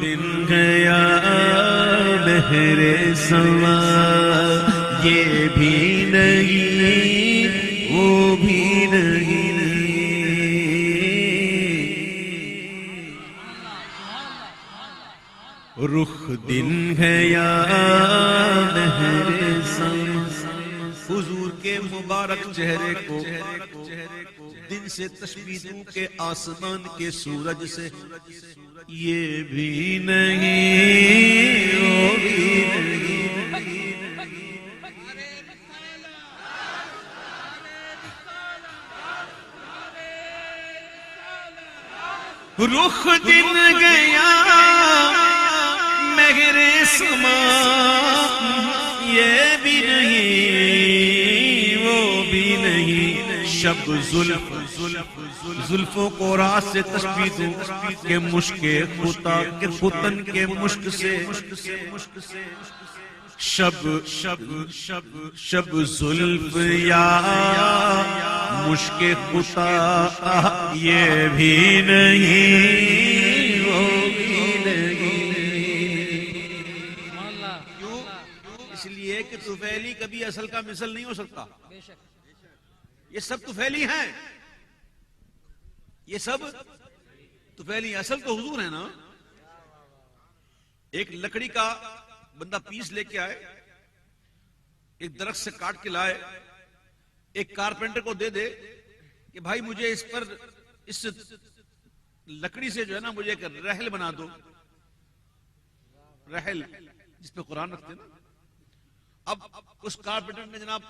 دن گیا بہر سما، یہ بھی نہیں وہ بھی نہیں، رخ دن گیا بہر سما، حضور کے مبارک چہرے کو دن سے تشبیہ دوں کہ آسمان کے سورج سے، یہ بھی نہیں وہ بھی نہیں، رخ دن گیا مہر سما، یہ بھی نہیں وہ بھی نہیں، شب زلفوں کو رات سے تشبیہ دوں کہ مشک خطا کے فتن کے مشک سے، شب زلف یا مشک خطا، یہ بھی نہیں وہ بھی نہیں، کیوں؟ اس لیے کہ طفیلی کبھی اصل کا مثل نہیں ہو سکتا، یہ سب طفیلی ہیں، یہ سب طفیلی، اصل تو حضور ہے نا۔ ایک لکڑی کا بندہ پیس لے کے آئے، ایک درخت سے کاٹ کے لائے، ایک کارپینٹر کو دے دے کہ بھائی مجھے اس پر اس لکڑی سے جو ہے نا مجھے ایک رحل بنا دو، رحل جس پہ قرآن رکھتے ہیں نا۔ اب اس کارپینٹر نے جناب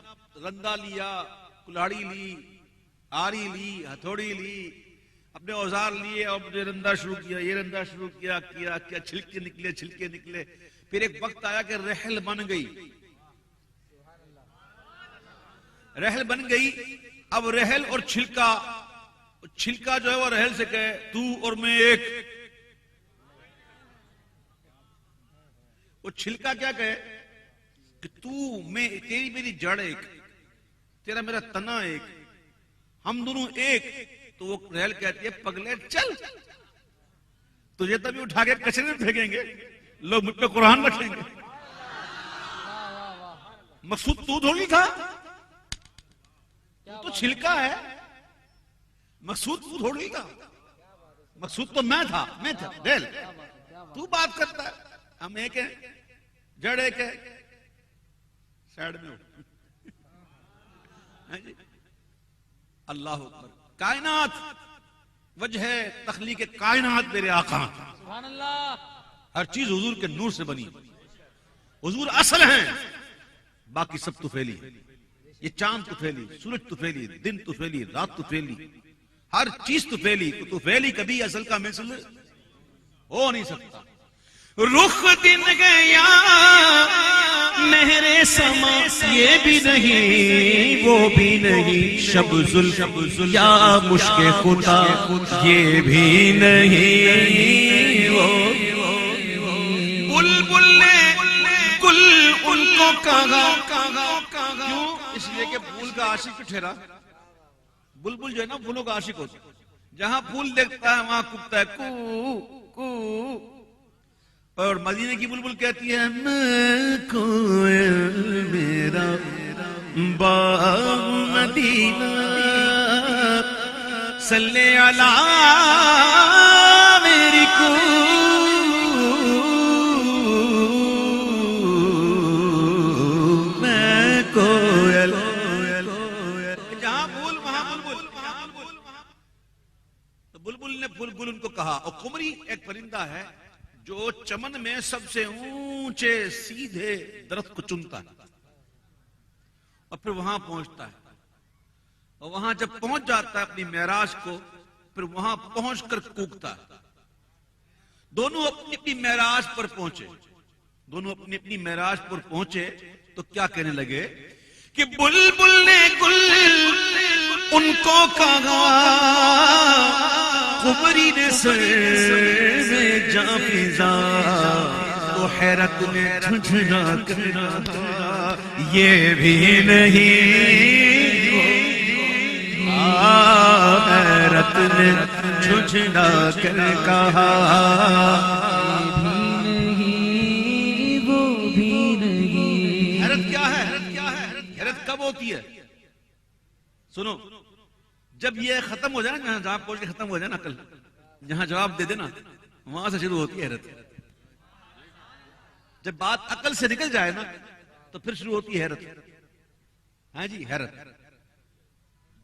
رندا لیا، کلاڑی لی، آری لی، ہتھوڑی لی، اپنے اوزار لیے اور مجھے رندا شروع کیا، یہ رندا شروع کیا، چھلکے نکلے، پھر ایک وقت آیا کہ رحل بن گئی، اب رحل اور چھلکا جو ہے وہ رحل سے کہے تو اور میں ایک، وہ چھلکا کیا کہے کہ تو میں، تیری میری جڑ ایک، تیرا میرا تنا ایک، ہم دونوں ایک، تو وہ رحل کہتی ہے پگلے چل، تجھے تبھی اٹھا کے کچرے میں پھینکیں گے، لوگ مجھ پہ قرآن رکھیں گے، مقصود تو تھوڑی تھا، تو چھلکا ہے، مقصود تو تھوڑی تھا، مقصود تو میں تھا ریل، تو بات کرتا ہے، ہم ایک ہیں، جڑ ایک ہے، سائیڈ میں ہو۔ اللہ اکبر، کائنات وجہ تخلیق کائنات میرے آقا، سبحان اللہ، ہر چیز حضور کے نور سے بنی، حضور اصل ہیں، باقی سب طفیلی، یہ چاند طفیلی، سورج طفیلی، دن طفیلی، رات طفیلی، ہر چیز طفیلی، تو طفیلی کبھی اصل کا مثل ہو نہیں سکتا۔ رخ دن گیا مہر سما، یہ بھی نہیں وہ بھی نہیں، شب زلف یا مشک خطا، یہ بھی نہیں وہ، بلبل نے گل ان کو کہا، کیوں؟ اس لیے کہ پھول کا عاشق ٹھہرا، بلبل جو ہے نا پھولوں کا عاشق ہوتا ہے، جہاں پھول دیکھتا ہے وہاں کبتا ہے کو کو، اور مدینے کی بلبل کہتی ہے میں کوئل میرا باغ مدینہ، صلی علی میری کو، میں کوئل، جہاں پھول وہاں بلبل، تو بلبل نے بلبل ان کو کہا۔ اور قمری ایک پرندہ ہے جو چمن میں سب سے اونچے سیدھے درخت کو چنتا ہے اور پھر وہاں پہنچتا ہے، اور وہاں جب پہنچ جاتا ہے اپنی معراج کو، پھر وہاں پہنچ کر کوکتا ہے۔ دونوں اپنی اپنی معراج پر پہنچے، تو کیا کہنے لگے کہ بلبل نے گل ان کو کہا، قمری نے سر میں جا فضا، تو حیرت نے جھنجھنا کرنا، یہ بھی نہیں، حیرت نے جھنجھنا کر کہا، ہوتی ہے؟ سنو، جب یہ ختم ہو جائے نا، جہاں پہنچ کے ختم ہو جائے نا عقل، جہاں جواب دے دینا وہاں سے شروع ہوتی ہے حیرت. جب بات عقل سے نکل جائے نا تو پھر شروع ہوتی ہے حیرت. ہاں جی، حیرت.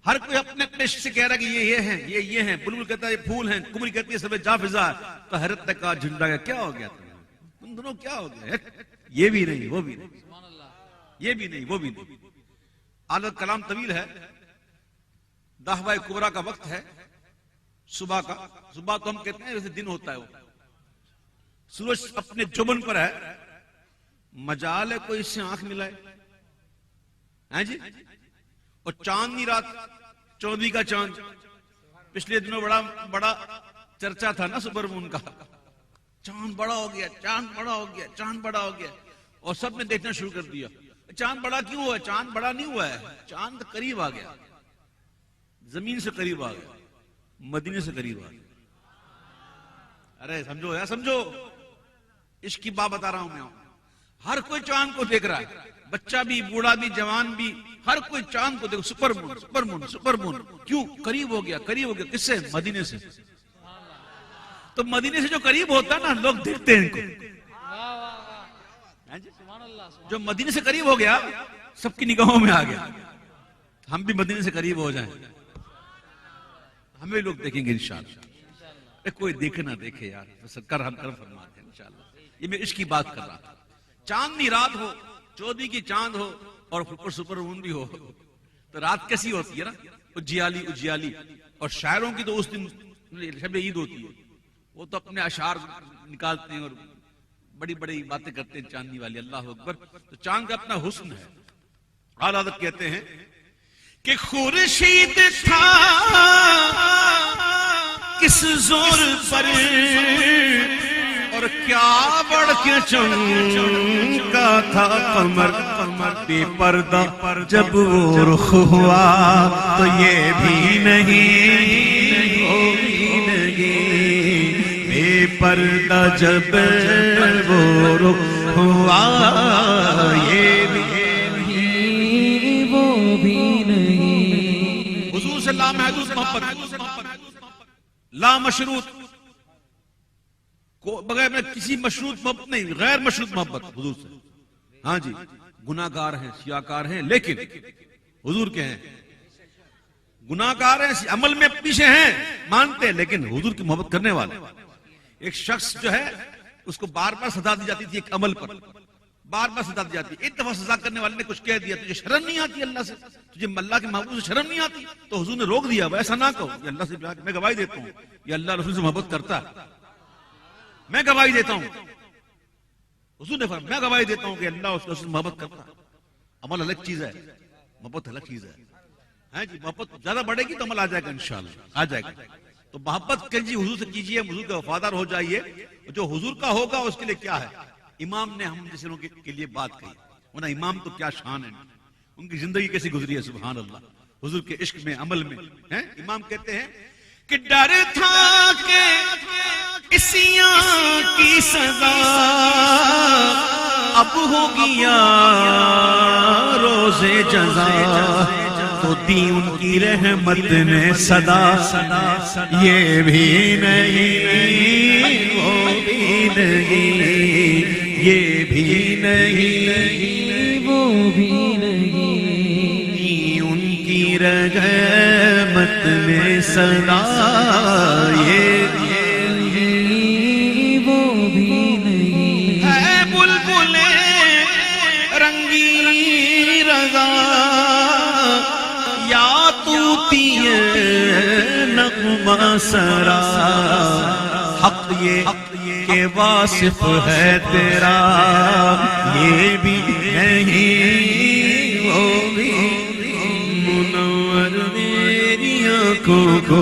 ہر کوئی اپنے اپنے عشق سے کہہ رہا ہے کہ یہ ہیں، یہ ہیں. بلبل کہتا ہے یہ پھول ہیں، کمری کہتی ہے سب جا فضا. تو حیرت نے کہا جھنڈا کا کیا ہو گیا تم دونوں، کیا ہو گیا؟ یہ بھی نہیں وہ بھی نہیں، یہ بھی نہیں وہ بھی نہیں. اعلیٰ کلام طویل ہے. دعویٰ کبریٰ کا وقت ہے صبح کا. صبح تو ہم کہتے ہیں جیسے دن ہوتا ہے، وہ سورج اپنے جبن پر ہے. مجال ہے کوئی اس سے آنکھ ملائے؟ ہاں جی. اور چاندنی رات، 14 کا چاند، پچھلے دنوں بڑا چرچا تھا نا سپر مون کا. چاند بڑا ہو گیا، چاند بڑا ہو گیا، چاند بڑا ہو گیا، اور سب نے دیکھنا شروع کر دیا. چاند بڑا کیوں ہوا؟ چاند بڑا نہیں ہوا ہے، چاند قریب آ گیا، زمین سے قریب آ گیا، مدینے سے قریب آ گیا. ارے سمجھو یا سمجھو، عشق کی بات بتا رہا ہوں میں. ہر کوئی چاند کو دیکھ رہا ہے، بچہ بھی، بوڑھا بھی، جوان بھی، ہر کوئی چاند کو دیکھو. سپر مون، سپر مون، سپر مون. کیوں؟ قریب ہو گیا، قریب ہو گیا. کس سے؟ مدینے سے. تو مدینے سے جو قریب ہوتا ہے نا، لوگ دیکھتے ہیں ان کو. جو مدینے سے قریب ہو گیا سب کی نگاہوں میں آ گیا. ہم بھی مدینے سے قریب ہو جائیں، ہمیں لوگ دیکھیں گے انشاءاللہ. کوئی دیکھے نہ دیکھے یار، سرکار ہم کرم فرماتے ہیں انشاءاللہ. یہ میں عشق کی بات کر رہا تھا. چاندنی رات ہو، 14 کی چاند ہو، اور اوپر سپر مون بھی ہو، تو رات کیسی ہوتی ہے نا، اجیالی اجیالی. اور شاعروں کی تو اس دن شب عید ہوتی ہے، وہ تو اپنے اشعار نکالتے ہیں اور بڑی بڑی باتیں کرتے ہیں چاندنی والی. اللہ اکبر. تو چاند کا اپنا حسن ہے. اعلیٰ حضرت کہتے ہیں کہ خورشید تھا کس زور پر، اور کیا بڑھ کے چمکا تھا قمر. بے پردہ جب وہ رخ ہوا تو یہ بھی نہیں، وہ بھی نہیں. بے پردہ جب وہ رخ ہوا یہ بھی نہیں، وہ بھی نہیں. حضور سے لامحدود محبت، لا مشروط، بغیر میں کسی مشروط محبت نہیں، غیر مشروط محبت حضور سے. ہاں جی، گناہگار ہیں، سیاکار ہیں، لیکن حضور کے ہیں. گناہگار ہیں، عمل میں پیچھے ہیں، مانتے ہیں، لیکن حضور کی محبت کرنے والے. ایک شخص جو ہے اس کو بار بار سزا دی جاتی تھی ایک عمل پر، بار بار سزا دی جاتی. ایک دفعہ سزا کرنے والے نے کچھ کہہ دیا، تجھے شرم نہیں آتی اللہ سے، تجھے اللہ کے محبوب سے شرم نہیں آتی، تو حضور نے روک دیا. ایسا نہ کہو. یہ اللہ سے میں گواہی دیتا ہوں یہ اللہ رسول سے محبت کرتا ہے. میں گواہی دیتا ہوں، حضور نے فرمایا میں گواہی دیتا ہوں کہ اللہ اس رسول سے محبت کرتا ہے. عمل الگ چیز ہے، محبت الگ چیز ہے. ہاں جی، محبت زیادہ بڑھے گی تو عمل آ جائے گا انشاءاللہ، آ جائے گا. تو محبت کیجیے، حضور سے کیجیے، حضور کا وفادار ہو جائیے. جو حضور کا ہوگا اس کے لیے کیا ہے. امام نے ہم جیسے لوگوں کے لیے بات کہی، ورنہ امام تو کیا شان ہے، ان کی زندگی کیسی گزری ہے. سبحان اللہ. حضور کے عشق میں، عمل میں. امام کہتے ہیں کہ ڈر تھا کہ عصیاں کی سزا اب ہو گیا روز جزا، تو دی ان کی رحمت نے صدا. یہ بھی نہیں، وہ بھی نہیں، یہ بھی نہیں، وہ بھی نہیں. ان کی رحمت نے صدا، یہ وہ بھی نہیں. ہے بلبل رنگی رضا یا طوطی نغمہ سرا، حق یہ کہ واصف ہے تیرا، یہ بھی نہیں، وہ بھی. منور میری آنکھوں کو